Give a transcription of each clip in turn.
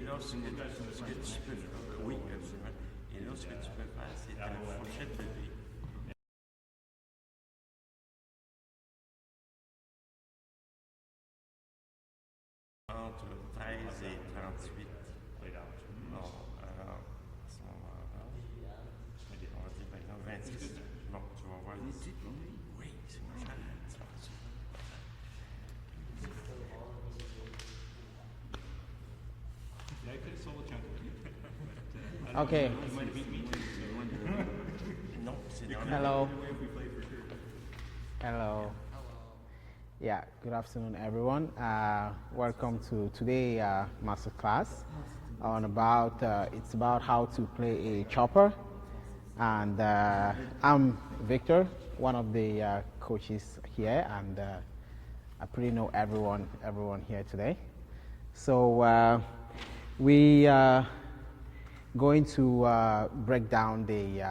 là, ce que tu peux faire, oui, absolument. Et là, ce que tu peux faire, c'est ta fourchette levée. Entre 13 et 38. Bon, alors, à ce moment-là, on va dire par exemple 26. Bon, tu vas voir ici. Oui, c'est moi, Okay. Non, c'est dans Hello. Hello. Yeah, good afternoon, everyone. Welcome to today MasterClass on it's about how to play a chopper. And I'm Victor, one of the coaches here, and I pretty know everyone here today. So we are going to break down the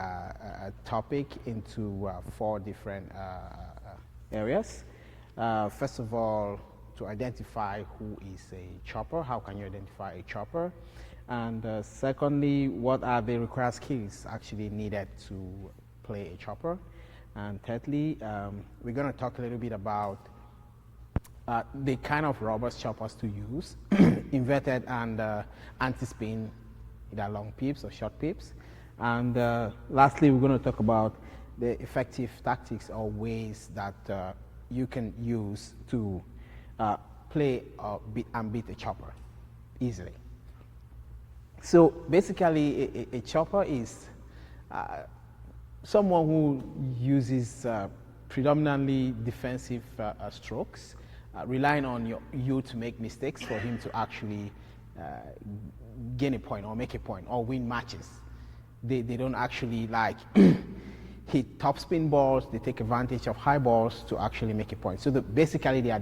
topic into 4 different areas. First of all, to identify who is a chopper, how can you identify a chopper? And secondly, what are the required skills actually needed to play a chopper? And thirdly, we're going to talk a little bit about the kind of robust choppers to use, inverted and anti-spin, either long pips or short pips. And lastly, we're going to talk about the effective tactics or ways that you can use to play beat a chopper easily. So basically, a chopper is someone who uses predominantly defensive strokes, relying on you to make mistakes for him to actually gain a point or make a point or win matches. They don't actually like hit topspin balls. They take advantage of high balls to actually make a point. So basically they are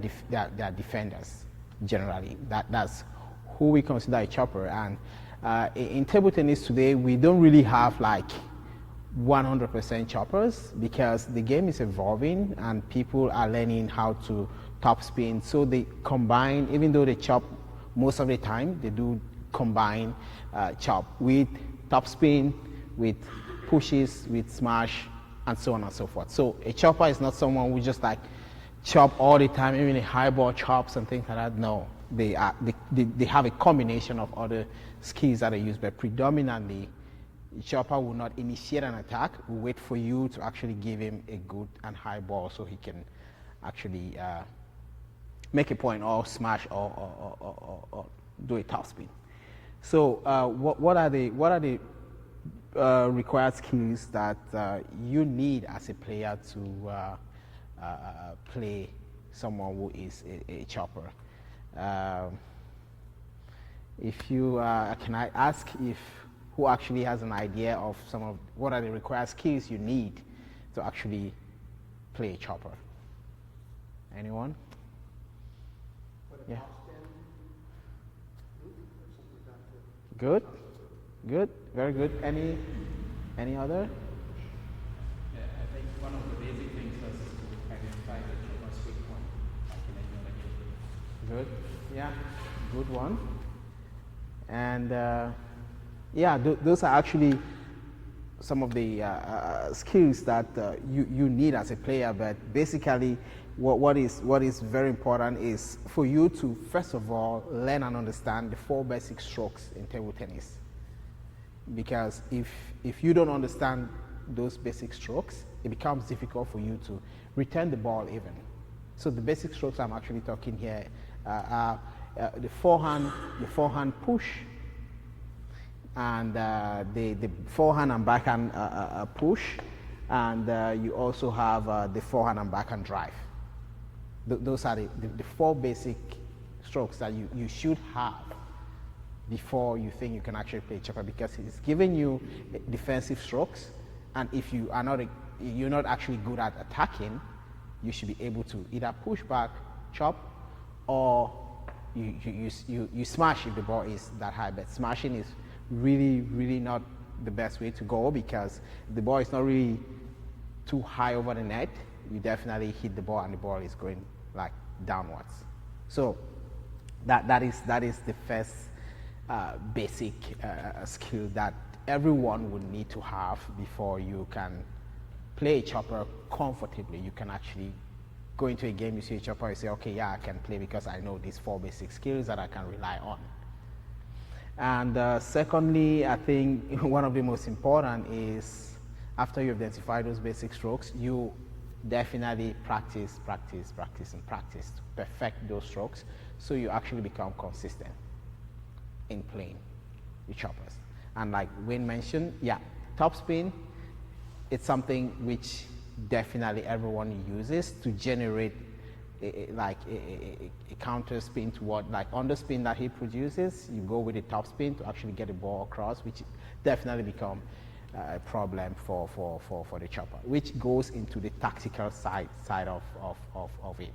defenders generally. That's who we consider a chopper. And in table tennis today, we don't really have like 100% choppers because the game is evolving and people are learning how to topspin. So they combine, even though they chop most of the time, they do combine chop with topspin, with pushes, with smash, and so on and so forth. So a chopper is not someone who just like chop all the time, even a high ball chops and things like that. No, they have a combination of other skills that are used, but predominantly a chopper will not initiate an attack, will wait for you to actually give him a good and high ball so he can actually make a point or smash or do a topspin. So what are the required skills that you need as a player to play someone who is a chopper? If you can I ask if who actually has an idea of some of what are the required skills you need to actually play a chopper? Anyone? Yeah. Good, good, very good. Any other? Yeah, I think one of the basic things was to identify the chopper's weak point. Good, yeah, good one. And yeah, those are actually some of the skills that you need as a player. But basically, what is very important is for you to first of all learn and understand the 4 basic strokes in table tennis. Because if you don't understand those basic strokes, it becomes difficult for you to return the ball even. So the basic strokes I'm actually talking here are the forehand push, and the forehand and backhand push, and you also have the forehand and backhand drive. Those are the 4 basic strokes that you should have before you think you can actually play chopper, because it's giving you defensive strokes, and if you are you're not actually good at attacking, you should be able to either push back, chop, or you smash if the ball is that high. But smashing is really not the best way to go, because if the ball is not really too high over the net, you definitely hit the ball and the ball is going like downwards. So that is the first basic skill that everyone would need to have before you can play chopper comfortably. You can actually go into a game, you see a chopper, you say, okay, yeah, I can play because I know these 4 basic skills that I can rely on. And secondly, I think one of the most important is after you identify those basic strokes, you definitely practice to perfect those strokes so you actually become consistent in playing with choppers. And like Wayne mentioned, yeah, topspin, it's something which definitely everyone uses to generate a counter spin to what, like underspin that he produces. You go with a topspin to actually get the ball across, which definitely become a problem for the chopper, which goes into the tactical side of it.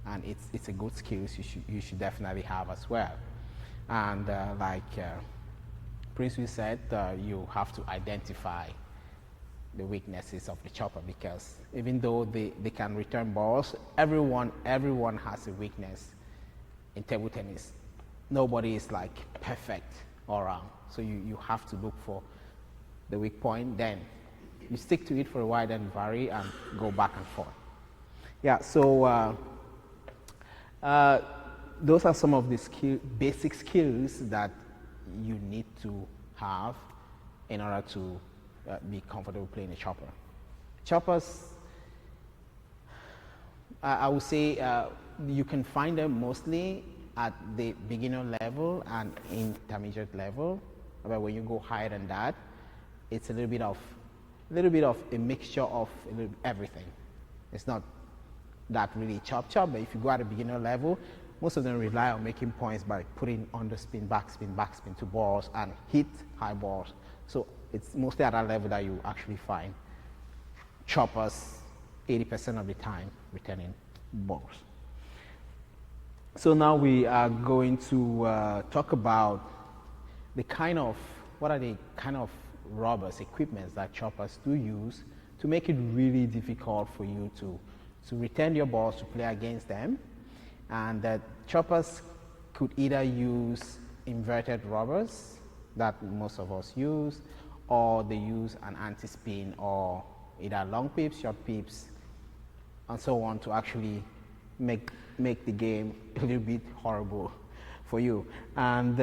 And it's a good skill you should definitely have as well. And Prince Will said, you have to identify the weaknesses of the chopper, because even though they can return balls, everyone has a weakness in table tennis. Nobody is like perfect all around. So you have to look for the weak point, then you stick to it for a while, then vary and go back and forth. Yeah, so those are some of the basic skills that you need to have in order to be comfortable playing a chopper. Choppers, I would say you can find them mostly at the beginner level and intermediate level. But when you go higher than that, it's a little bit of a mixture of everything. It's not that really chop, but if you go at a beginner level, most of them rely on making points by putting underspin, backspin to balls and hit high balls. So it's mostly at that level that you actually find choppers 80% of the time returning balls. So now we are going to talk about what are the kind of rubbers, equipments that choppers do use to make it really difficult for you to return your balls to play against them. And that choppers could either use inverted rubbers that most of us use, or they use an anti-spin or either long pips, short pips, and so on to actually make the game a little bit horrible for you. And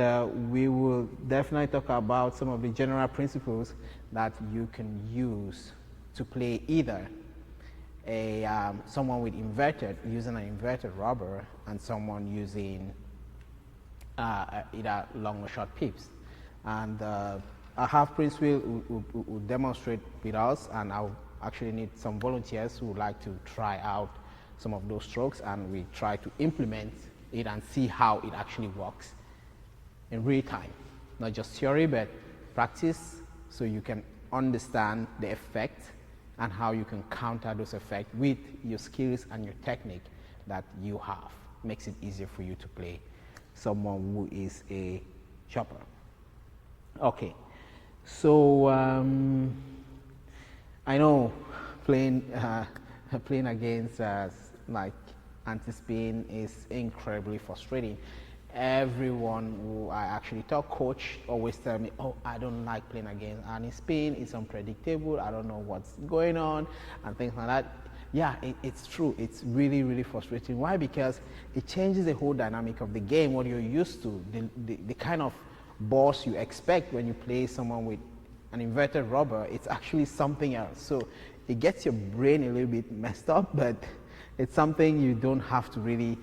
we will definitely talk about some of the general principles that you can use to play either someone with using an inverted rubber, and someone using either long or short pips. And I have Prince will demonstrate with us, and I'll actually need some volunteers who would like to try out some of those strokes, and we try to implement it and see how it actually works in real time. Not just theory, but practice, so you can understand the effect and how you can counter those effects with your skills and your technique that you have. Makes it easier for you to play someone who is a chopper. Okay, so I know playing against like anti-spin is incredibly frustrating. Everyone who I actually talk, coach always tell me, oh, I don't like playing against anti-spin, it's unpredictable, I don't know what's going on, and things like that. Yeah, it's true, it's really, really frustrating. Why? Because it changes the whole dynamic of the game, what you're used to, the kind of balls you expect when you play someone with an inverted rubber. It's actually something else. So it gets your brain a little bit messed up, but it's something you don't have to really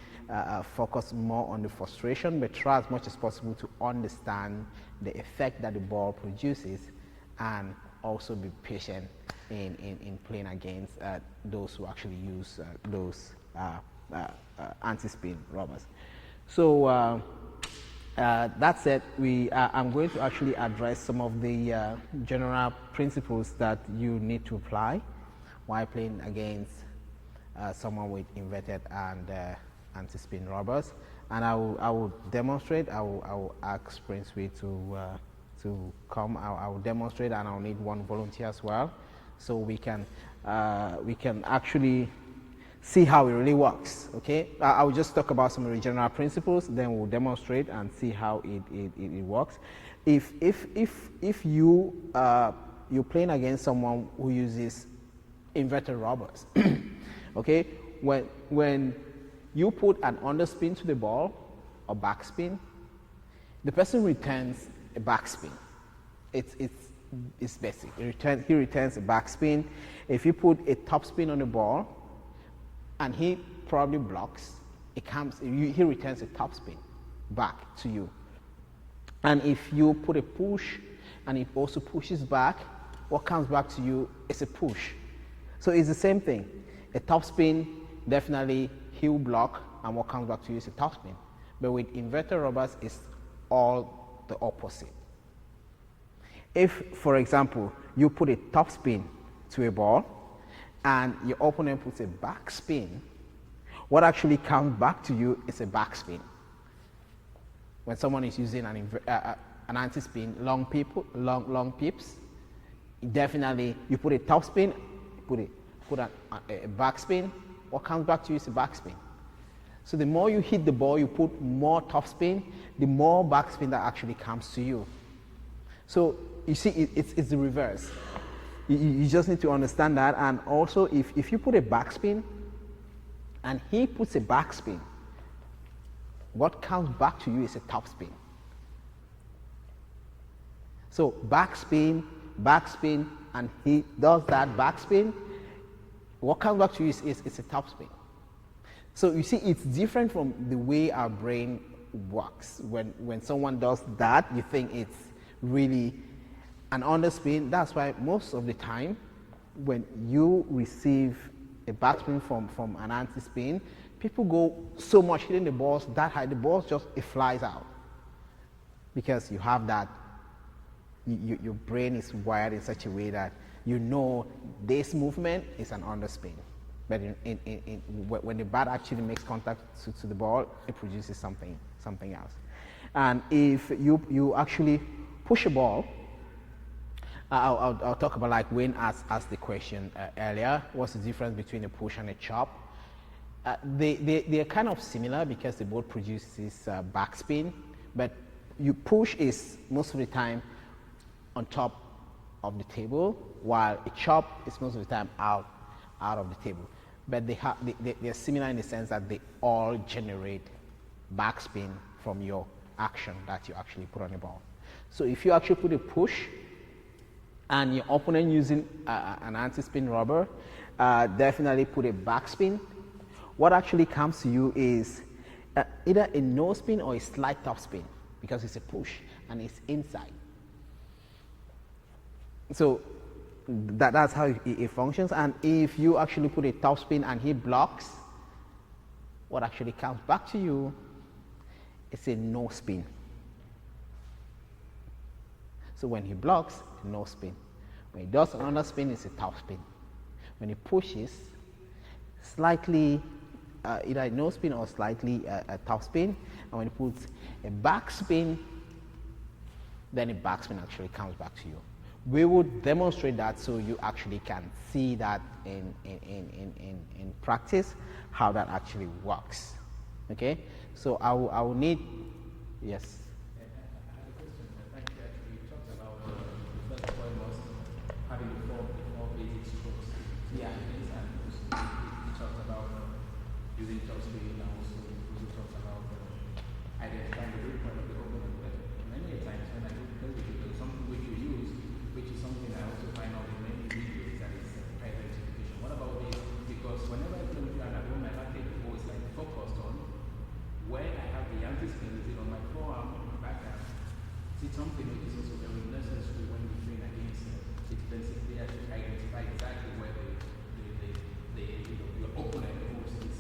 focus more on the frustration, but try as much as possible to understand the effect that the ball produces, and also be patient in playing against those who actually use those anti-spin rubbers. So that said, I'm going to actually address some of the general principles that you need to apply while playing against someone with inverted and anti-spin rubbers, and I will demonstrate. I will ask Prince Wee to come. I will demonstrate, and I'll need one volunteer as well, so we can actually see how it really works. Okay, I will just talk about some of the general principles, then we'll demonstrate and see how it works. If you're playing against someone who uses inverted rubbers, okay, when you put an underspin to the ball or backspin, the person returns a backspin. It's basic. He returns a backspin. If you put a topspin on the ball and he probably blocks, he returns a topspin back to you. And if you put a push and it also pushes back, what comes back to you is a push. So it's the same thing. A topspin, definitely he'll block, and what comes back to you is a topspin. But with inverted rubbers, it's all the opposite. If, for example, you put a topspin to a ball and your opponent puts a backspin, what actually comes back to you is a backspin. When someone is using an anti-spin, long pips, definitely you put a topspin, put a backspin, what comes back to you is a backspin. So the more you hit the ball, you put more topspin, the more backspin that actually comes to you. So you see, it's the reverse. You just need to understand that. And also, if you put a backspin and he puts a backspin, what comes back to you is a topspin. So backspin, and he does that backspin, what comes back to you is a topspin. So you see, it's different from the way our brain works. When someone does that, you think it's really an underspin. That's why most of the time, when you receive a backspin from an anti-spin, people go so much hitting the balls that high, the ball it flies out. Because you have that, your brain is wired in such a way that you know this movement is an underspin. But when the bat actually makes contact to the ball, it produces something else. And if you actually push a ball, I'll talk about, like Wayne asked the question earlier, what's the difference between a push and a chop? They're kind of similar because they both produce this backspin, but you push is most of the time on top of the table, while a chop is most of the time out of the table. But they're similar in the sense that they all generate backspin from your action that you actually put on the ball. So if you actually put a push and your opponent using an anti-spin rubber, definitely put a backspin, what actually comes to you is either a no spin or a slight top spin, because it's a push and it's inside. So that's how it functions. And if you actually put a top spin and he blocks, what actually comes back to you is a no spin. So when he blocks, no spin. When he does another spin, it's a top spin. When he pushes, slightly either a no spin or slightly a top spin. And when he puts a back spin, then a backspin actually comes back to you. We would demonstrate that so you actually can see that in practice, how that actually works. Okay? So I will need, yes. I have a question. Thank you. Actually, you talked about the first point was having the four basic strokes. Yeah. You talked about using top speed, and also you talked about identifying the weak point of the opponent. But many times when I do play with you, there's something which you use, which is something I also find out in many videos, that is identification. What about this? Because whenever I play with you and I hold my racket, the ball is like focused on where I have the anti-spin, is it on my forearm or my backhand? It's something which is also very necessary when we train against the defensive player to identify exactly where your opponent holds this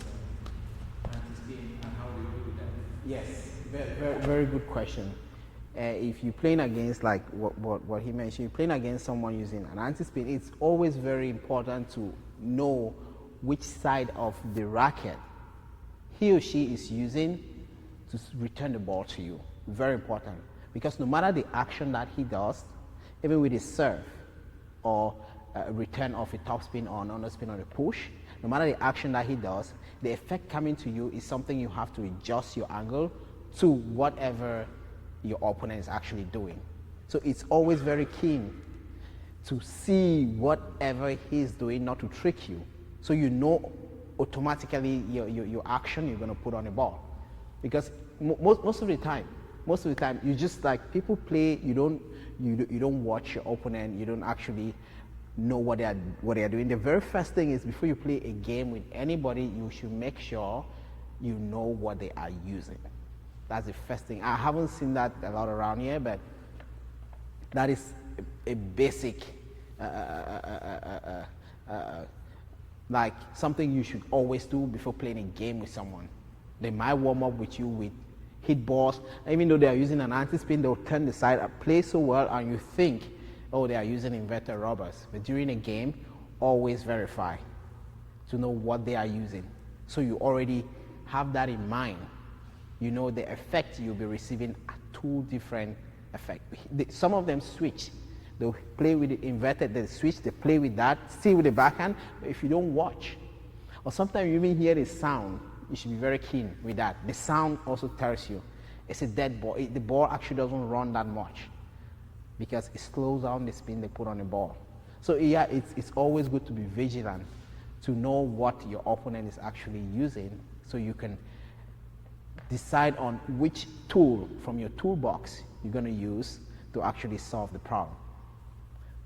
anti-spin and how they deal with that. Yes, very good question. If you're playing against, like what he mentioned, you're playing against someone using an anti-spin, it's always very important to know which side of the racket he or she is using to return the ball to you. Very important. Because no matter the action that he does, even with his serve or a return of a topspin or an underspin or a push, no matter the action that he does, the effect coming to you is something you have to adjust your angle to whatever your opponent is actually doing. So it's always very keen to see whatever he's doing, not to trick you. So you know automatically your action you're going to put on the ball. Because most of the time you just like people play, you don't watch your opponent, you don't actually know what they are doing. The very first thing is before you play a game with anybody, you should make sure you know what they are using. That's the first thing. I haven't seen that a lot around here, but that is a basic like something you should always do before playing a game with someone. They might warm up with you with hit balls. Even though they are using an anti-spin, they'll turn the side up, play so well, and you think, oh, they are using inverted rubbers. But during a game, always verify to know what they are using. So you already have that in mind. You know the effect you'll be receiving are two different effects. Some of them switch. They'll play with the inverted, they switch, they play with that, still with the backhand, but if you don't watch, or sometimes you even hear the sound, you should be very keen with that. The sound also tells you it's a dead ball. The ball actually doesn't run that much because it slows down the spin they put on the ball. So yeah, it's always good to be vigilant to know what your opponent is actually using so you can decide on which tool from your toolbox you're going to use to actually solve the problem.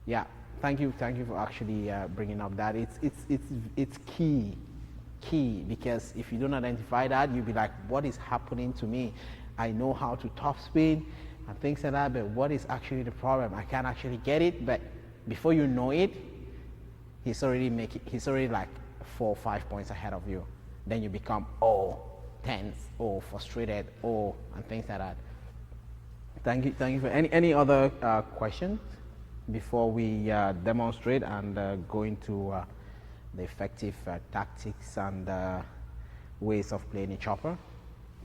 Yeah, thank you for actually bringing up that. It's key because if you don't identify that, you'll be like, what is happening to me? I know how to topspin and things like that, but what is actually the problem? I can't actually get it, but before you know it, he's already like 4 or 5 points ahead of you. Then you become tense, frustrated, and things like that. Thank you for any other questions before we demonstrate and go into the effective tactics and ways of playing a chopper.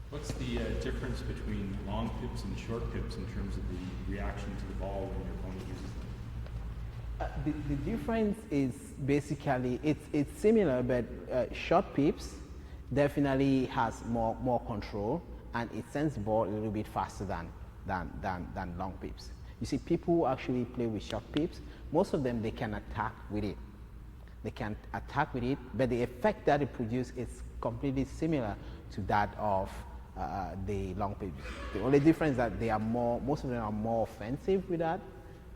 What's the difference between long pips and short pips in terms of the reaction to the ball when your opponent uses them? The difference is basically it's similar, but short pips definitely has more control and it sends the ball a little bit faster than long pips. You see, people who actually play with short pips, most of them they can attack with it. They can attack with it, but the effect that it produces is completely similar to that of the long pips. The only difference is that most of them are more offensive with that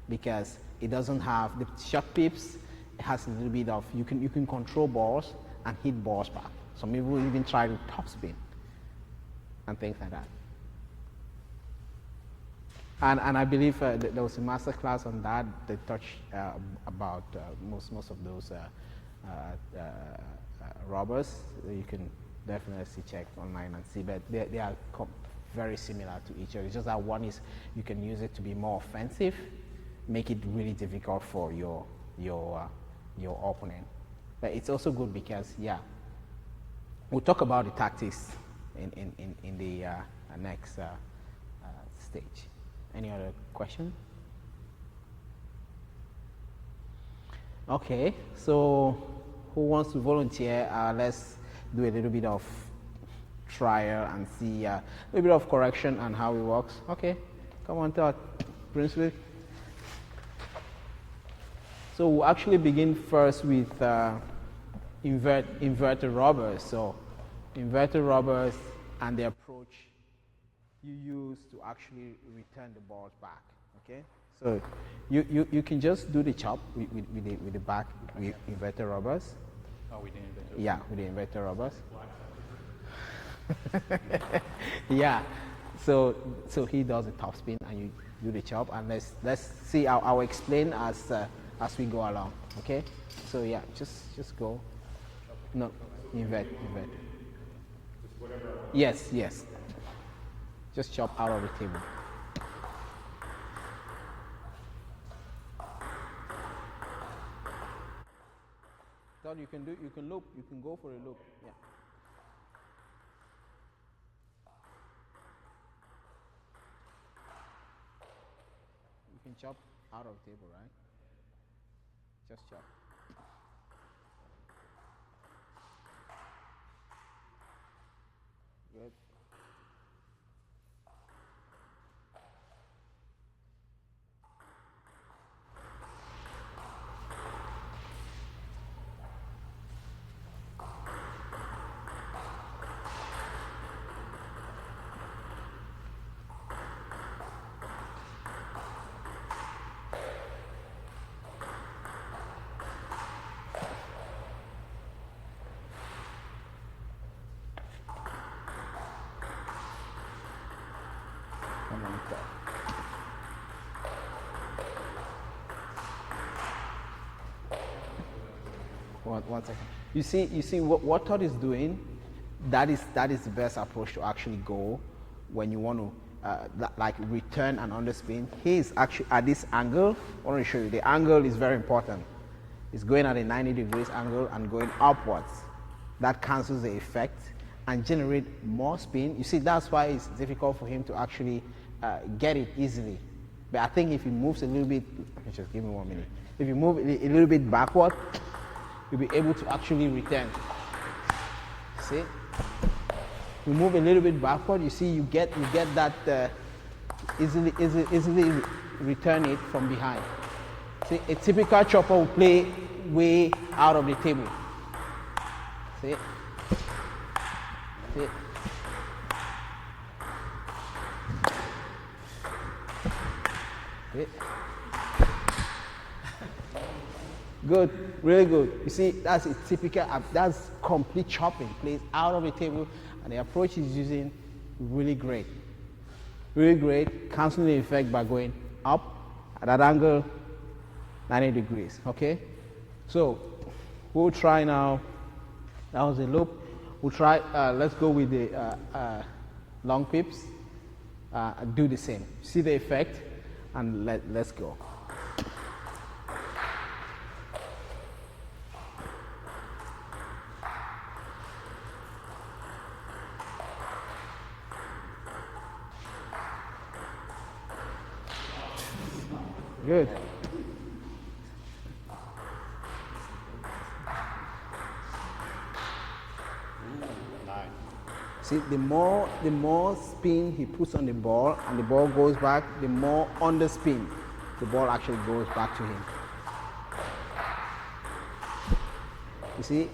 because it doesn't have the short pips. It has a little bit of you can control balls and hit balls back. Some people even try to topspin and things like that. And I believe there was a MasterClass on that. They touched about most of those rubbers. You can definitely check online and see, but they are very similar to each other. It's just that one is you can use it to be more offensive, make it really difficult for your opponent. But it's also good because we'll talk about the tactics in the next stage. Any other question? Okay, so who wants to volunteer? Let's do a little bit of trial and see a little bit of correction and how it works. Okay, come on, Todd, Prince. So we'll actually begin first with inverted rubbers. So inverted rubbers and the approach you use to actually return the balls back. Okay, so you can just do the chop with the back with inverted rubbers. Oh, we didn't invent it. Yeah, with the inverted rubbers. Yeah, so he does the top spin and you do the chop, and let's see. I'll explain as we go along. Okay, so yeah, just go. No, invert. Yes. Just chop out of the table. Todd, you can loop, you can go for a loop. Yeah. You can chop out of the table, right? Just chop. Good. Come on, Todd. One second. You see what Todd is doing. That is the best approach to actually go when you want to like return an underspin. He is actually at this angle. I want to show you the angle is very important. It's going at a 90 degrees angle and going upwards. That cancels the effect and generate more spin. You see, that's why it's difficult for him to actually get it easily. But I think if he moves a little bit, just give me 1 minute. If you move a little bit backward, you'll be able to actually return. See? You move a little bit backward, you see you get that easily return it from behind. See, a typical chopper will play way out of the table. See? See? See? Good, really good. You see, that's a typical, that's complete chopping, plays out of the table, and the approach he's using, really great. Really great, canceling the effect by going up at that angle, 90 degrees, okay? So, we'll try now, that was a loop. We'll try, let's go with the long pips, do the same. See the effect, and let's go. Good. See, the more spin he puts on the ball and the ball goes back, the more underspin the ball actually goes back to him. You see,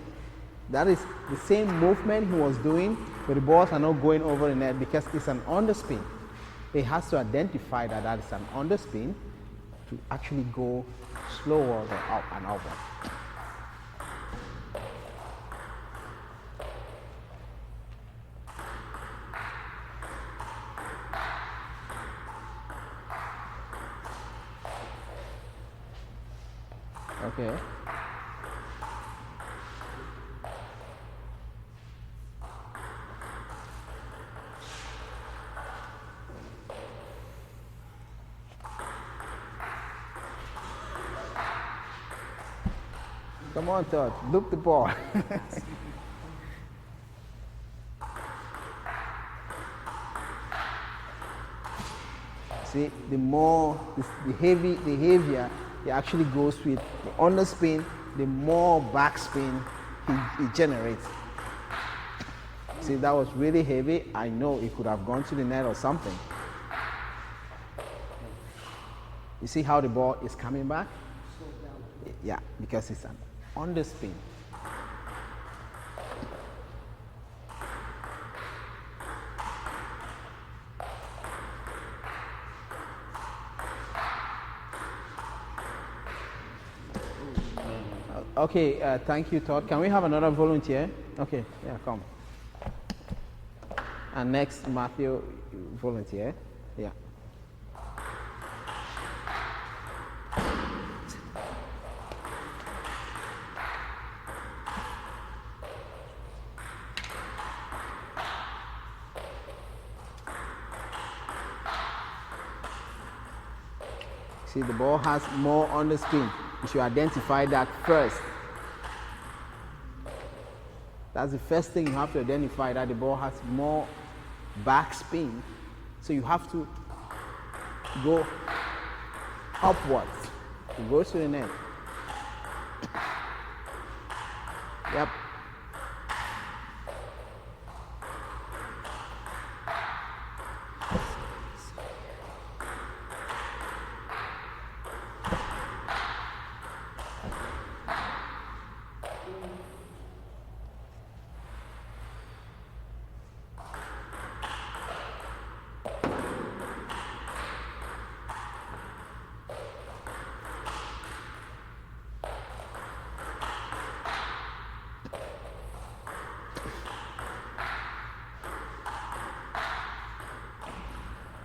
that is the same movement he was doing, but the balls are not going over the net because it's an underspin. He has to identify that that is an underspin to actually go slower than up and over. Okay. Come on, Todd, loop the ball. See, the heavier he actually goes with the underspin, the more backspin he generates. See, that was really heavy. I know it could have gone to the net or something. You see how the ball is coming back? Yeah, because it's an underspin. Okay, thank you, Todd. Can we have another volunteer? Okay, yeah, come. And next, Matthew, volunteer. Yeah. See, the ball has more underspin. You should identify that first. That's the first thing you have to identify, that the ball has more backspin. So you have to go upwards. It goes to the net. Yep.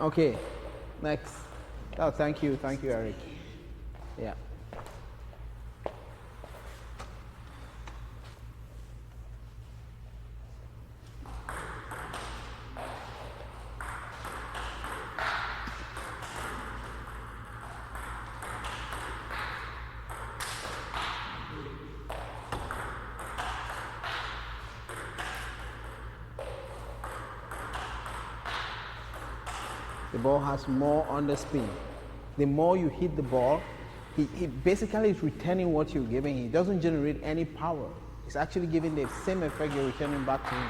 Okay, next. Oh, thank you, Eric. Yeah. The ball has more underspin. The more you hit the ball, he basically is returning what you're giving. He doesn't generate any power. It's actually giving the same effect you're returning back to him.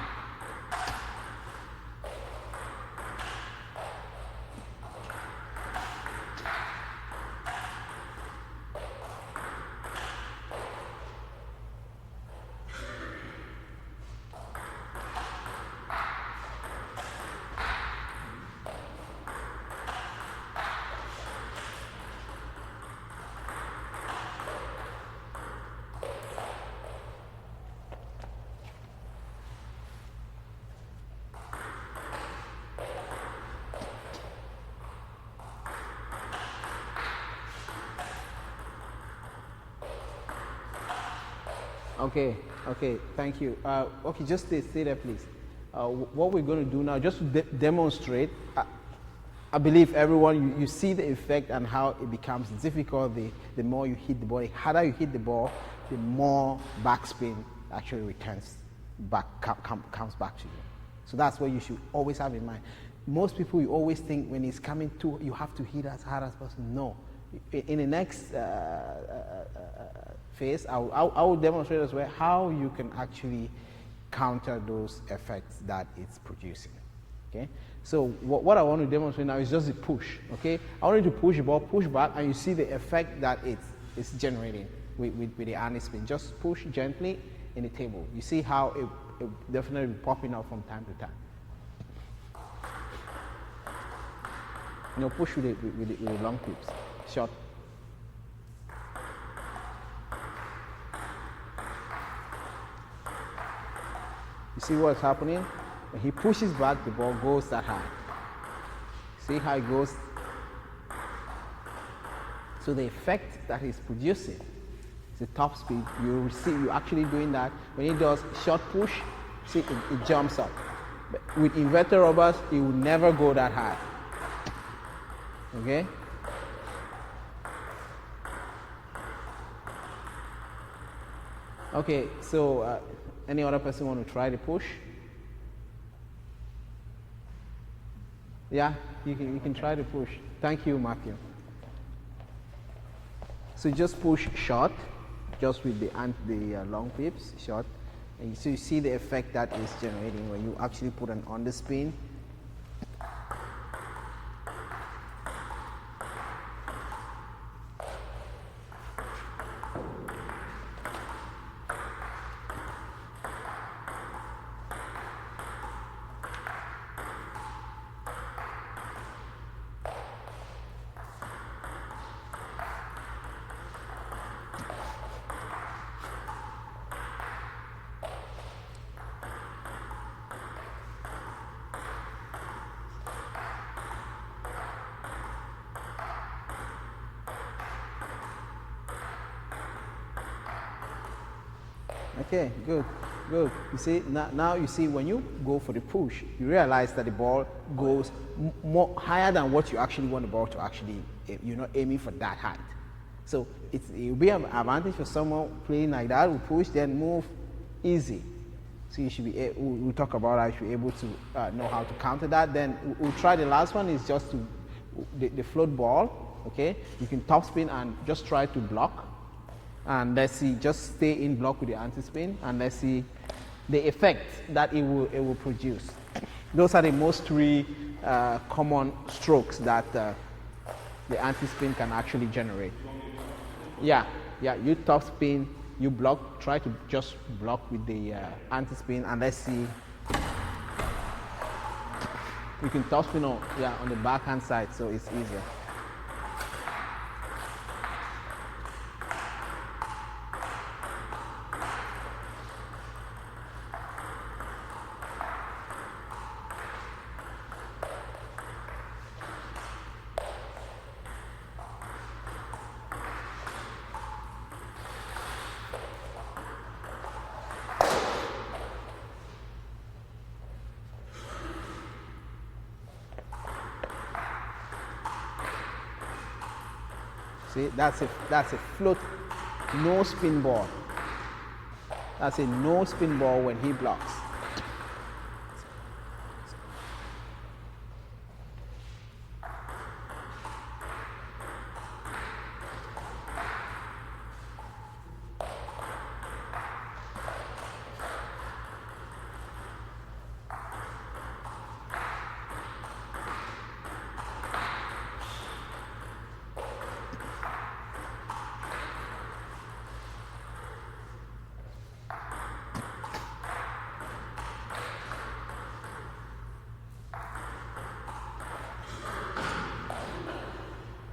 Okay, thank you. Okay, just stay there, please. What we're going to do now, just to demonstrate, I believe everyone, you see the effect and how it becomes difficult the more you hit the ball. The harder you hit the ball, the more backspin actually returns back, comes back to you. So that's what you should always have in mind. Most people, you always think when it's coming to, you have to hit as hard as possible. No. In the next phase, I will demonstrate as well how you can actually counter those effects that it's producing. Okay, so what I want to demonstrate now is just the push. Okay, I want you to push the ball, push back, and you see the effect that it's generating with the anti-spin. Just push gently in the table. You see how it definitely popping out from time to time. You know, push with the long pips. Shot. You see what's happening? When he pushes back, the ball goes that high. See how it goes? So the effect that he's producing is the top speed. You see, you're actually doing that. When he does short push, see, it jumps up. But with inverted rubbers, it will never go that high. Okay? Okay, so any other person want to try the push? Yeah, you can try the push. Thank you, Matthew. So just push short, just with the long pips, short. And so you see the effect that is generating when you actually put an underspin. Okay, good. You see, now you see when you go for the push, you realize that the ball goes more higher than what you actually want the ball to actually, you're not aiming for that height. So it will be an advantage for someone playing like that, who push, then move easy. So you should be, we'll talk about how you should be able to know how to counter that. Then we'll try the last one is just to, the float ball, okay? You can top spin and just try to block. And let's see, just stay in block with the anti-spin, and let's see the effect that it will produce. Those are the most three common strokes that the anti-spin can actually generate. Yeah, you top spin, you block, try to just block with the anti-spin, and let's see. You can top spin on the backhand side, so it's easier. See, that's a float, no spin ball. That's a no spin ball when he blocks.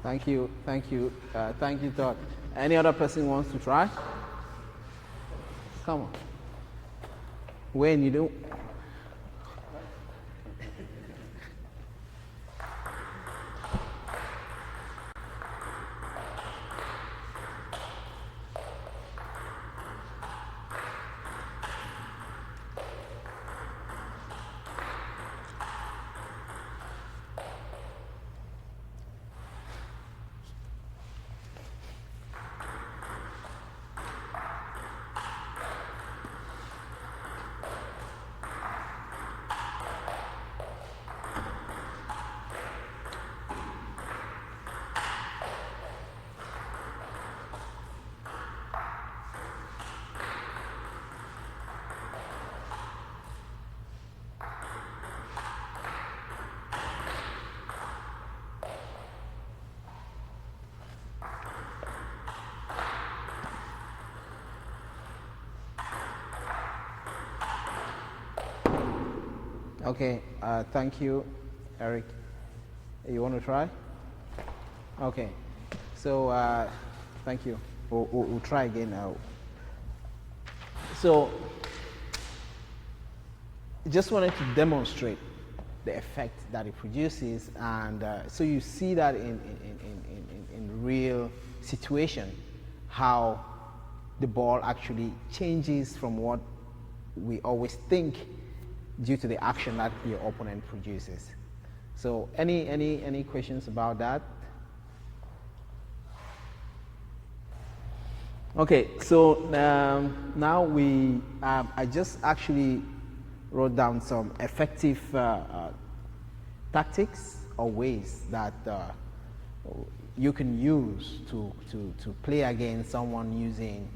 Thank you, Todd. Any other person wants to try? Come on. When you do. Okay, thank you, Eric. You want to try? Okay, so thank you. We'll try again now. So, just wanted to demonstrate the effect that it produces, and so you see that in real situation, how the ball actually changes from what we always think due to the action that your opponent produces. So any questions about that? Okay, so now I just actually wrote down some effective tactics or ways that you can use to play against someone using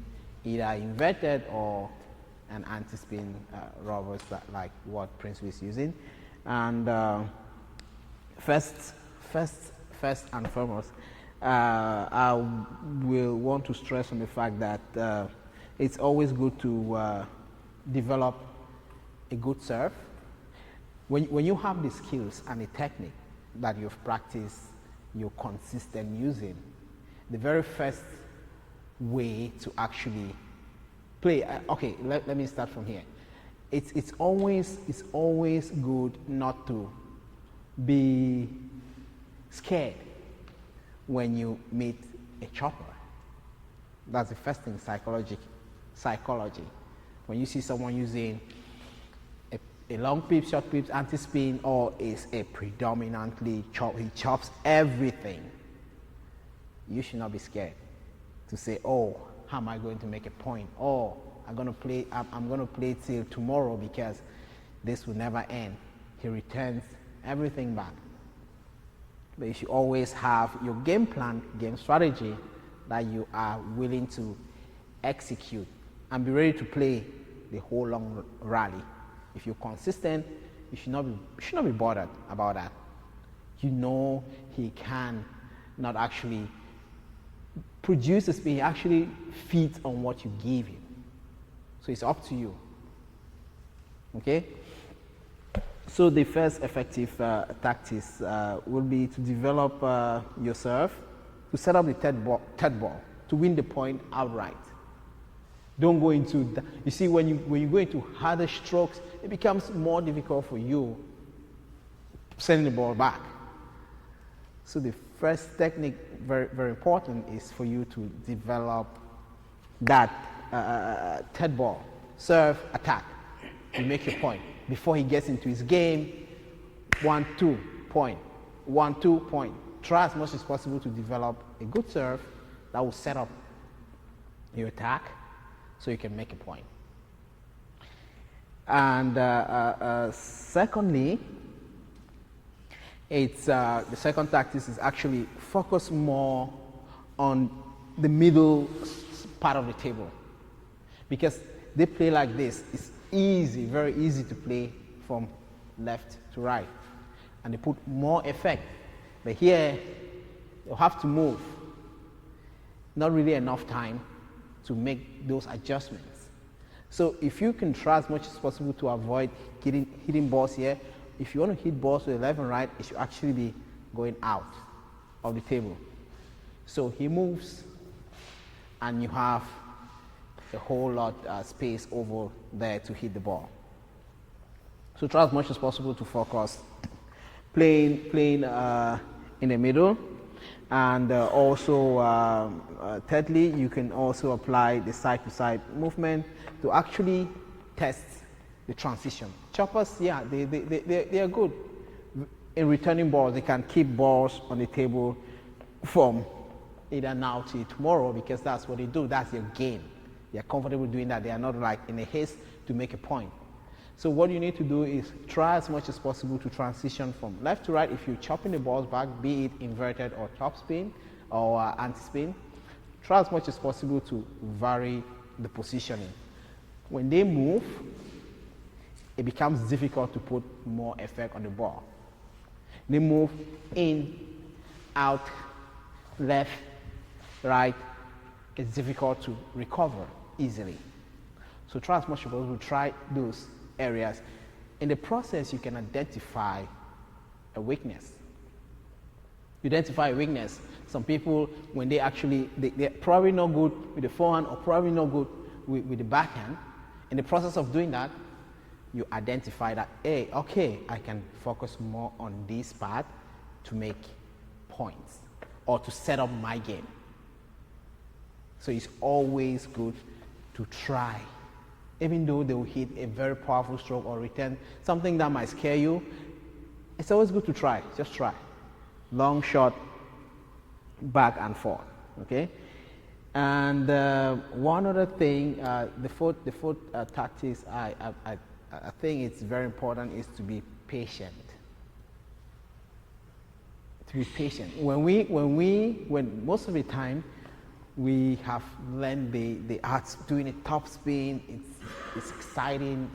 either inverted or an anti-spin rubbers like what Prince was using. And first and foremost, I will want to stress on the fact that it's always good to develop a good serve. When you have the skills and the technique that you've practiced, you're consistent using, the very first way to actually play. Okay, let me start from here. It's always good not to be scared when you meet a chopper. That's the first thing, psychology. When you see someone using a long pip, short pips, anti-spin, or is a predominantly he chops everything, you should not be scared to say, oh, how am I going to make a point? Oh, I'm going to play till tomorrow because this will never end. He returns everything back. But you should always have your game plan, game strategy that you are willing to execute and be ready to play the whole long rally. If you're consistent, you should not be bothered about that. You know he can not actually produce a spin, he actually feeds on what you give him. So it's up to you. Okay? So the first effective tactics will be to develop your serve, to set up the third ball, to win the point outright. Don't go into you see, when you go into harder strokes, it becomes more difficult for you sending the ball back. So the first technique, very, very important, is for you to develop that third ball, serve, attack. You make your point. Before he gets into his game, 1-2 point, 1-2 point. Try as much as possible to develop a good serve that will set up your attack so you can make a point. And secondly, it's the second tactic is actually focus more on the middle part of the table, because they play like this. It's easy, very easy to play from left to right, and they put more effect. But here, you have to move. Not really enough time to make those adjustments. So if you can try as much as possible to avoid hitting balls here, if you want to hit balls to the left and right, it should actually be going out of the table. So he moves, and you have a whole lot space over there to hit the ball. So try as much as possible to focus playing in the middle. And also, thirdly, you can also apply the side-to-side movement to actually test the transition. Choppers, yeah, they are good in returning balls. They can keep balls on the table from either now to tomorrow, because that's what they do. That's their game. They are comfortable doing that. They are not like in a haste to make a point. So what you need to do is try as much as possible to transition from left to right. If you're chopping the balls back, be it inverted or top spin or anti-spin, try as much as possible to vary the positioning. When they move, it becomes difficult to put more effect on the ball. They move in, out, left, right. It's difficult to recover easily. So try as much as possible to try those areas. In the process, you can identify a weakness. You identify a weakness. Some people, when they're probably not good with the forehand or probably not good with the backhand. In the process of doing that, you identify that, hey, okay, I can focus more on this part to make points or to set up my game. So it's always good to try. Even though they will hit a very powerful stroke or return something that might scare you, it's always good to try. Just try. Long shot, back and forth. Okay. And one other thing, the fourth tactics I think it's very important is to be patient. To be patient. When most of the time we have learned the art doing a top spin, it's exciting,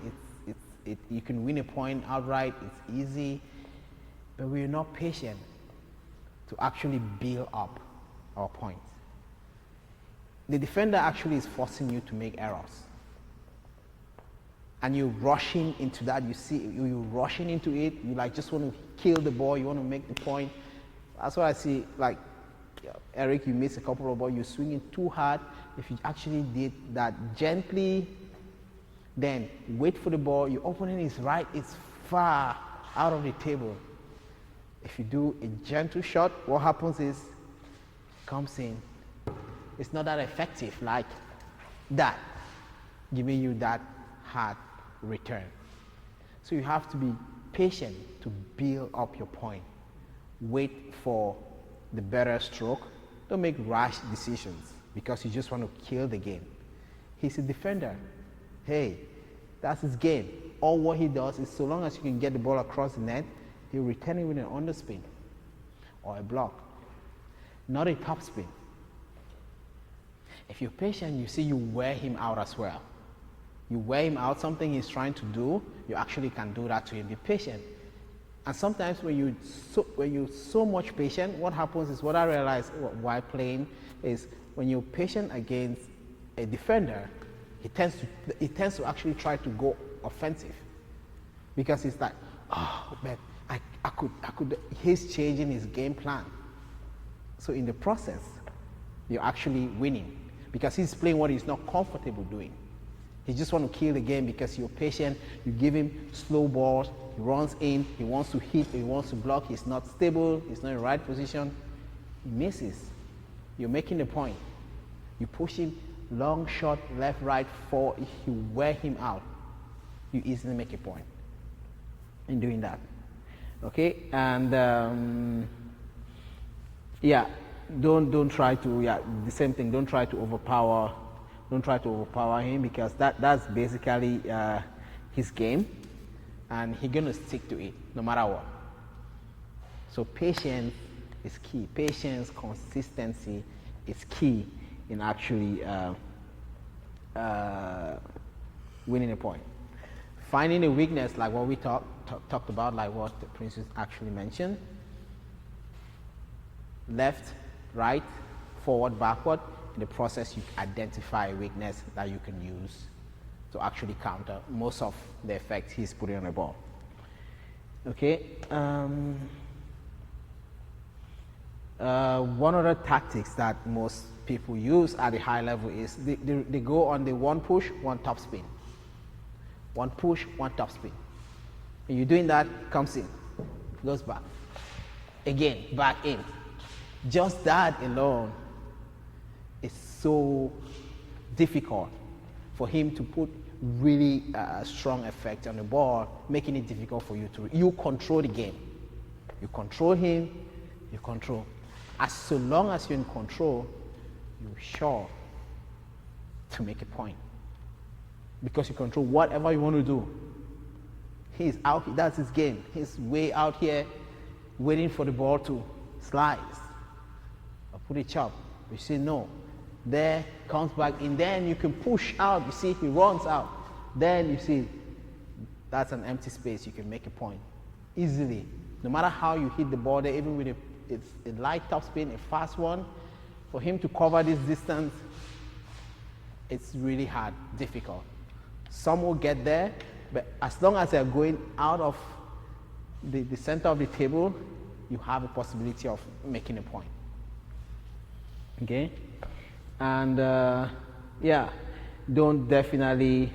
you can win a point outright, it's easy, but we're not patient to actually build up our points. The defender actually is forcing you to make errors. And you're rushing into that, you're rushing into it, you just want to kill the ball, you want to make the point. That's what I see, Eric, you miss a couple of balls, you're swinging too hard. If you actually did that gently, then wait for the ball, your opponent is right, it's far out of the table. If you do a gentle shot, what happens is, comes in. It's not that effective like that, giving you that hard return. So you have to be patient to build up your point. Wait for the better stroke. Don't make rash decisions because you just want to kill the game. He's a defender. Hey, that's his game. All what he does is, so long as you can get the ball across the net, he'll return it with an underspin or a block, not a top spin. If you're patient, you see you wear him out as well. You wear him out, something he's trying to do, you actually can do that to him. Be patient. And sometimes when you're so much patient, what happens is, what I realize while playing is, when you're patient against a defender, he tends to actually try to go offensive, because it's like, oh, but I could. He's changing his game plan. So in the process, you're actually winning, because he's playing what he's not comfortable doing. He just wants to kill the game because you're patient. You give him slow balls. He runs in. He wants to hit. He wants to block. He's not stable. He's not in the right position. He misses. You're making the point. You push him long shot, left, right, forward. You wear him out. You easily make a point in doing that. Okay, and yeah, don't try to, the same thing. Don't try to overpower him, because that's basically his game, and he's gonna stick to it no matter what. So patience is key. Patience, consistency is key in actually winning a point. Finding a weakness, like what we talked about, like what the princess actually mentioned. Left, right, forward, backward. In the process, you identify a weakness that you can use to actually counter most of the effect he's putting on the ball. Okay. One other tactics that most people use at the high level is they go on the one push, one top spin. One push, one top spin. And you're doing that, comes in, goes back. Again, back in. Just that alone is so difficult for him to put really strong effect on the ball, making it difficult for you to. You control the game. You control him, you control. As so long as you're in control, you're sure to make a point. Because you control whatever you want to do. He's out, that's his game. He's way out here waiting for the ball to slice or put a chop. You say no. There, comes back in, then you can push out. You see, he runs out. Then you see, that's an empty space. You can make a point easily. No matter how you hit the ball there, even with a light top spin, a fast one, for him to cover this distance, it's really hard, difficult. Some will get there, but as long as they're going out of the center of the table, you have a possibility of making a point. Okay? And don't definitely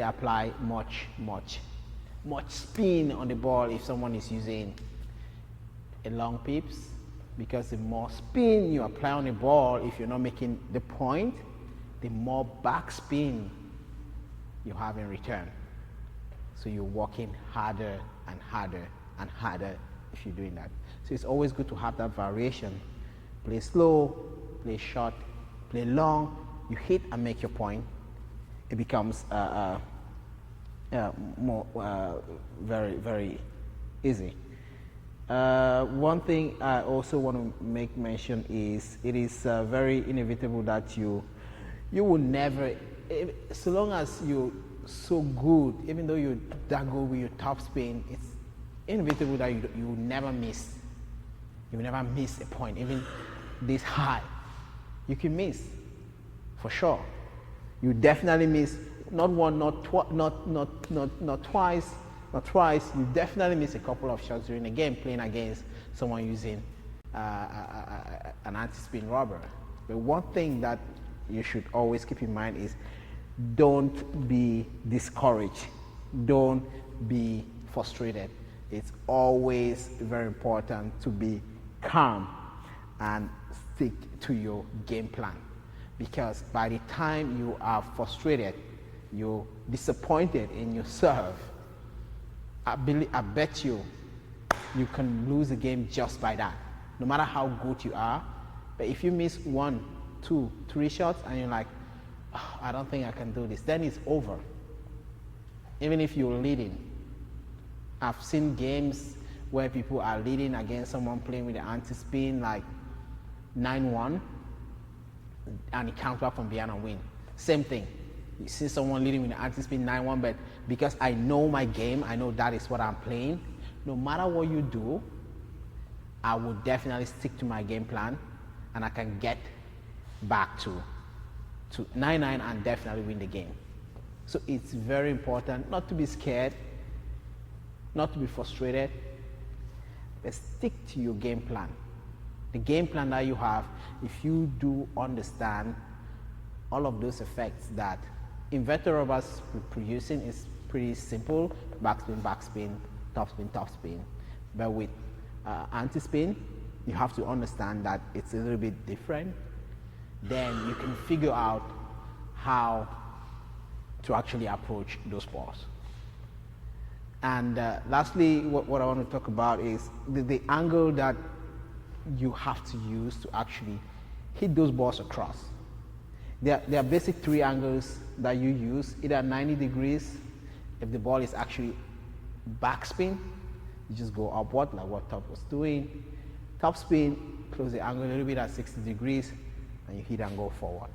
apply much spin on the ball if someone is using a long pips, because the more spin you apply on the ball, if you're not making the point, the more backspin you have in return. So you're working harder and harder and harder if you're doing that. So it's always good to have that variation. Play slow, play short, play long. You hit and make your point. It becomes more very, very easy. One thing I also want to make mention is it is very inevitable that you will never, so long as you're so good, even though you're that good with your top spin, it's inevitable that you will never miss. You will never miss a point, even this high. You can miss, for sure. You definitely miss, not one, not twice, not thrice. You definitely miss a couple of shots during a game playing against someone using an anti-spin rubber. But one thing that you should always keep in mind is don't be discouraged. Don't be frustrated. It's always very important to be calm and stick to your game plan. Because by the time you are frustrated, you're disappointed in your serve, I bet you can lose the game just by that, no matter how good you are. But if you miss 1, 2, 3 shots and you're like, oh, I don't think I can do this, then it's over. Even if you're leading. I've seen games where people are leading against someone playing with the anti-spin, like 9-1, and he comes back from behind and win. Same thing. You see someone leading with the anti-spin 9-1, but because I know my game, I know that is what I'm playing, no matter what you do, I will definitely stick to my game plan, and I can get back to 9-9 and definitely win the game. So it's very important not to be scared, not to be frustrated, but stick to your game plan. The game plan that you have, if you do understand all of those effects that inverted rubbers producing, is pretty simple: backspin, backspin, topspin, topspin. But with anti-spin, you have to understand that it's a little bit different. Then you can figure out how to actually approach those balls. And lastly, what I want to talk about is the angle that you have to use to actually hit those balls across. There are basic three angles that you use, either 90 degrees, if the ball is actually backspin, you just go upward like what Top was doing. Top spin, close the angle a little bit at 60 degrees, and you hit and go forward.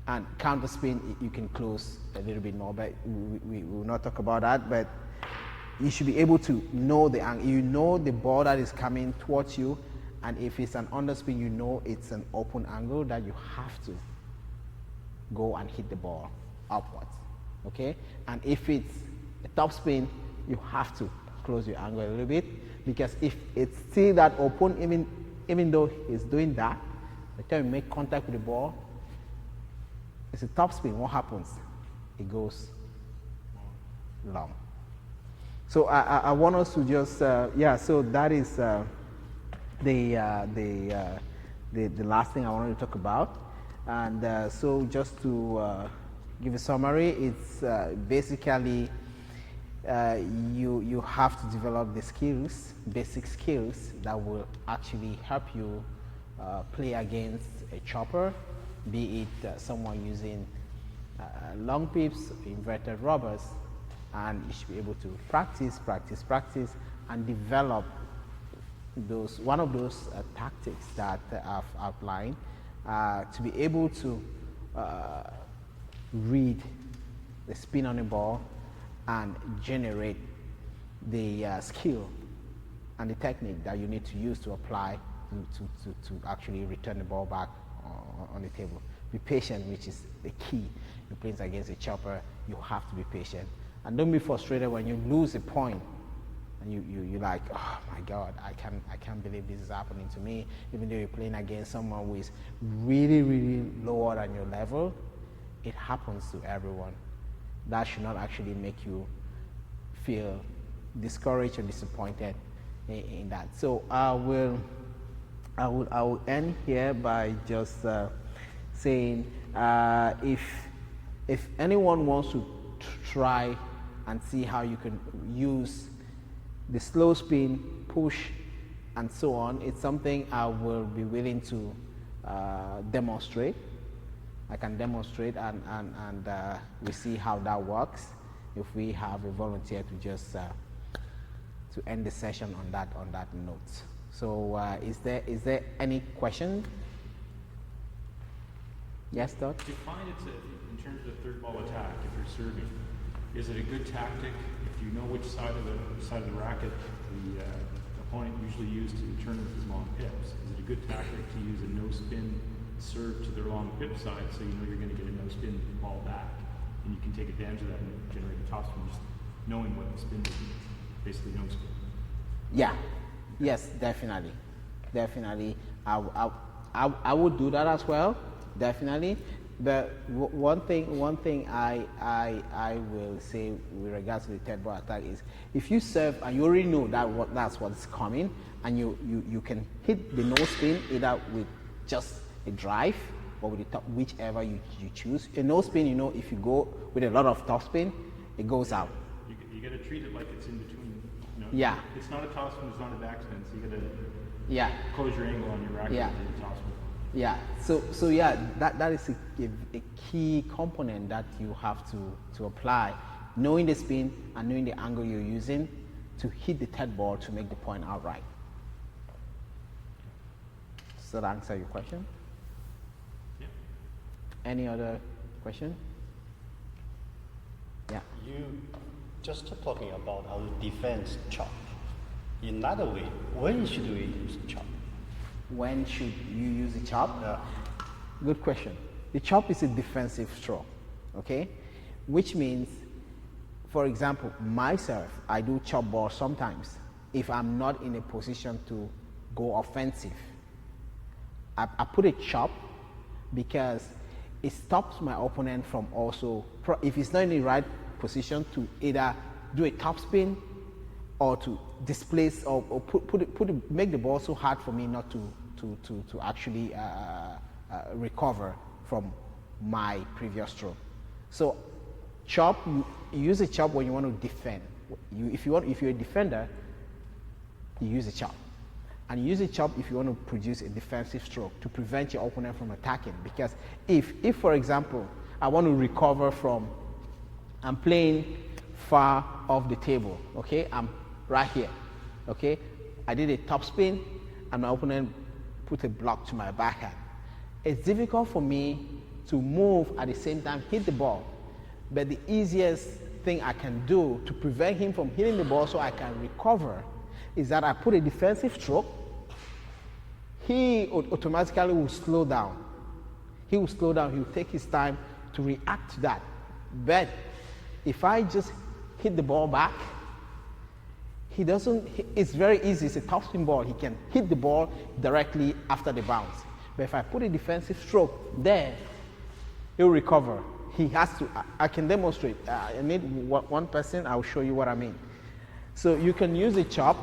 And counter spin, you can close a little bit more, but we will not talk about that. But you should be able to know the angle. You know the ball that is coming towards you, and if it's an underspin, you know it's an open angle that you have to go and hit the ball upwards. Okay? And if it's a top spin, you have to close your angle a little bit, because if it's still that open, even though he's doing that, by the time you make contact with the ball, it's a top spin. What happens? It goes long. So I want us to just So that is the last thing I wanted to talk about, and so just to give a summary, it's basically you have to develop the skills, basic skills that will actually help you play against a chopper, be it someone using long pips, inverted rubbers, and you should be able to practice, and develop one of those tactics that I've outlined to be able to read the spin on the ball and generate the skill and the technique that you need to use to apply to actually return the ball back on the table. Be patient, which is the key. You're playing against a chopper, you have to be patient. And don't be frustrated when you lose a point and you're like, oh my God, I can't believe this is happening to me. Even though you're playing against someone who is really, really lower than your level, it happens to everyone. That should not actually make you feel discouraged or disappointed in that. So I will end here by just saying if anyone wants to try and see how you can use the slow spin, push, and so on, it's something I will be willing to demonstrate. I can demonstrate, and we see how that works. If we have a volunteer to just to end the session on that note. So is there any question? Yes, Doc? Define it in terms of third ball attack. If you're serving, is it a good tactic if you know which side of the racket the opponent usually uses to turn with his long pips? Is it a good tactic to use a no spin serve to their long pip side, so you know you're going to get a no spin ball back, and you can take advantage of that and generate a top spin, just knowing what the spin is, basically no spin? Yeah. Yes, definitely. I would do that as well, definitely. But one thing I will say with regards to the third ball attack is, if you serve and you already know that's what's coming, and you can hit the no spin either with just a drive or with the top, whichever you choose. A no spin, you know, if you go with a lot of top spin, it goes out. You got to treat it like it's in between. You know? Yeah. It's not a top spin, it's not a backspin, so you got to close your angle on your racket with the top spin. Yeah, so yeah, that is a key component that you have to apply, knowing the spin and knowing the angle you're using to hit the third ball to make the point outright. Does that answer your question? Yeah. Any other question? Yeah. You just talking about how to defend chop. In another way, when should we use chop? When should you use the chop? Yeah. Good question. The chop is a defensive stroke, okay? Which means, for example, myself, I do chop ball sometimes if I'm not in a position to go offensive. I put a chop because it stops my opponent from also, if he's not in the right position, to either do a top spin or to displace or make the ball so hard for me not to actually recover from my previous stroke. So chop, you use a chop when you want to defend. If you're a defender, you use a chop. And you use a chop if you want to produce a defensive stroke to prevent your opponent from attacking. Because if for example, I want to recover from, I'm playing far off the table, okay? I'm right here, okay? I did a top spin and my opponent put a block to my backhand. It's difficult for me to move at the same time, hit the ball. But the easiest thing I can do to prevent him from hitting the ball so I can recover is that I put a defensive stroke. He automatically will slow down. He will slow down, he will take his time to react to that. But if I just hit the ball back, he doesn't, it's very easy, it's a topspin ball. He can hit the ball directly after the bounce. But if I put a defensive stroke there, he'll recover. He has to, I can demonstrate. I need one person, I'll show you what I mean. So you can use a chop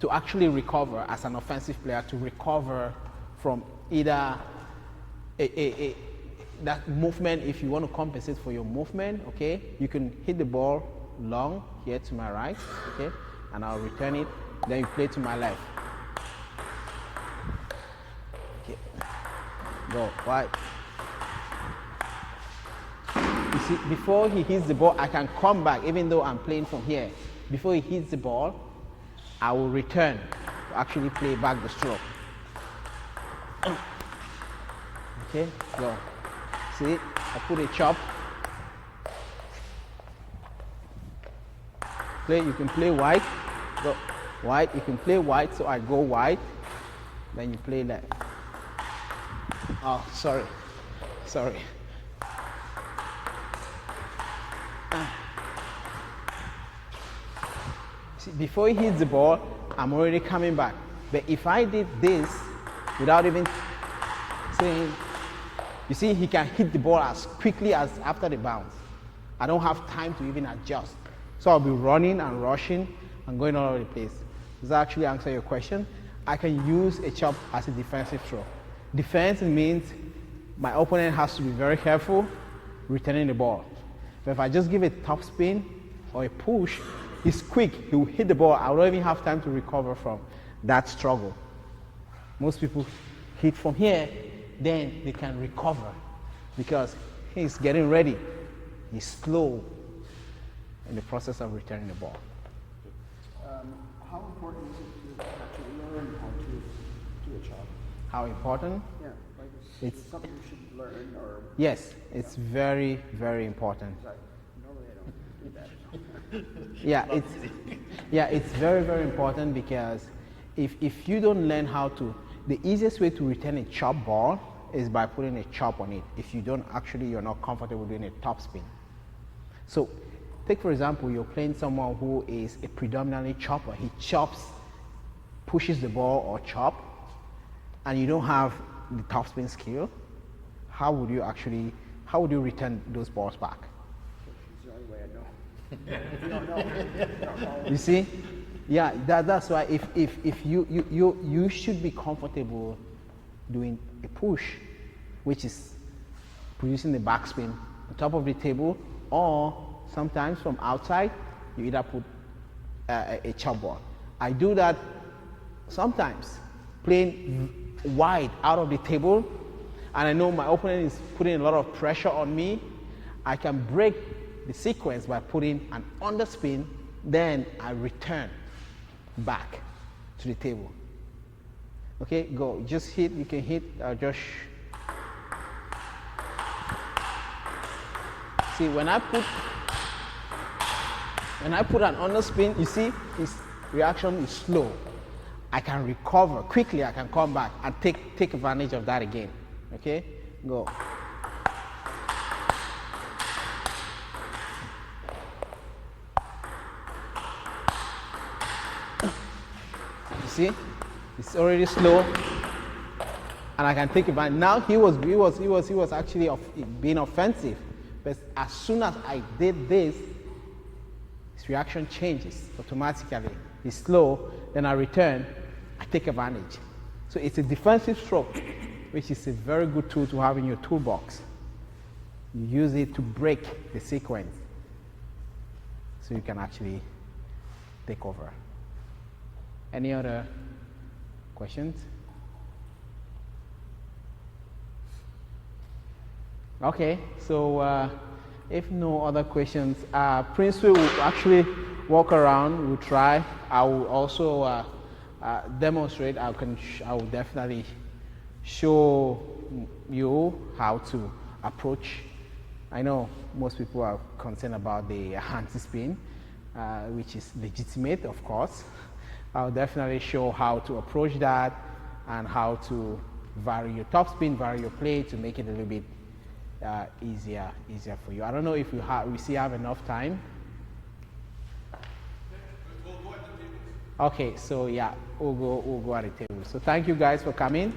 to actually recover as an offensive player, to recover from either that movement. If you want to compensate for your movement, okay, you can hit the ball long here to my right, okay, and I'll return it, then you play to my left. Okay, go wide. You see, before he hits the ball, I can come back, even though I'm playing from here. Before he hits the ball, I will return to actually play back the stroke. Okay, go. See, I put a chop. Play, you can play wide. Go wide, you can play wide, so I go wide. Then you play left. Oh, sorry. See, before he hits the ball, I'm already coming back. But if I did this without even saying, you see, he can hit the ball as quickly as after the bounce. I don't have time to even adjust. So I'll be running and rushing and going all over the place. Does that actually answer your question? I can use a chop as a defensive throw. Defense means my opponent has to be very careful returning the ball. But if I just give a top spin or a push, he's quick, he will hit the ball. I don't even have time to recover from that struggle. Most people hit from here, then they can recover because he's getting ready. He's slow in the process of returning the ball. How important is it to actually learn how to do a chop? How important? Yeah, like It's something you should learn or... Yes, it's very, very important. Normally I don't do that. Yeah, it's very, very important because if you don't learn how to, the easiest way to return a chop ball is by putting a chop on it. If you don't you're not comfortable doing a top spin. So take for example, you're playing someone who is a predominantly chopper. He chops, pushes the ball or chop, and you don't have the top spin skill. How would you return those balls back? It's the only way I know. If you don't know. You see? Yeah, that's why if you should be comfortable doing a push, which is producing the backspin on top of the table, or sometimes from outside, you either put a chop ball. I do that sometimes, playing wide out of the table, and I know my opponent is putting a lot of pressure on me. I can break the sequence by putting an underspin, then I return back to the table. Okay, go. Just hit, you can hit, just... See, when I put an underspin, you see, his reaction is slow. I can recover quickly, I can come back and take advantage of that again. Okay, go. You see, it's already slow, and I can take advantage. Now he was actually being offensive, but as soon as I did this, his reaction changes automatically. He's slow, then I return, I take advantage. So it's a defensive stroke, which is a very good tool to have in your toolbox. You use it to break the sequence, so you can actually take over. Any other questions? Okay, so if no other questions, Prince will actually walk around. We'll try. I will also demonstrate. I will definitely show you how to approach. I know most people are concerned about the anti-spin, which is legitimate, of course. I'll definitely show how to approach that and how to vary your topspin, vary your play to make it a little bit easier for you. I don't know if we still have enough time. Okay, so yeah, we'll go at the table. So thank you guys for coming.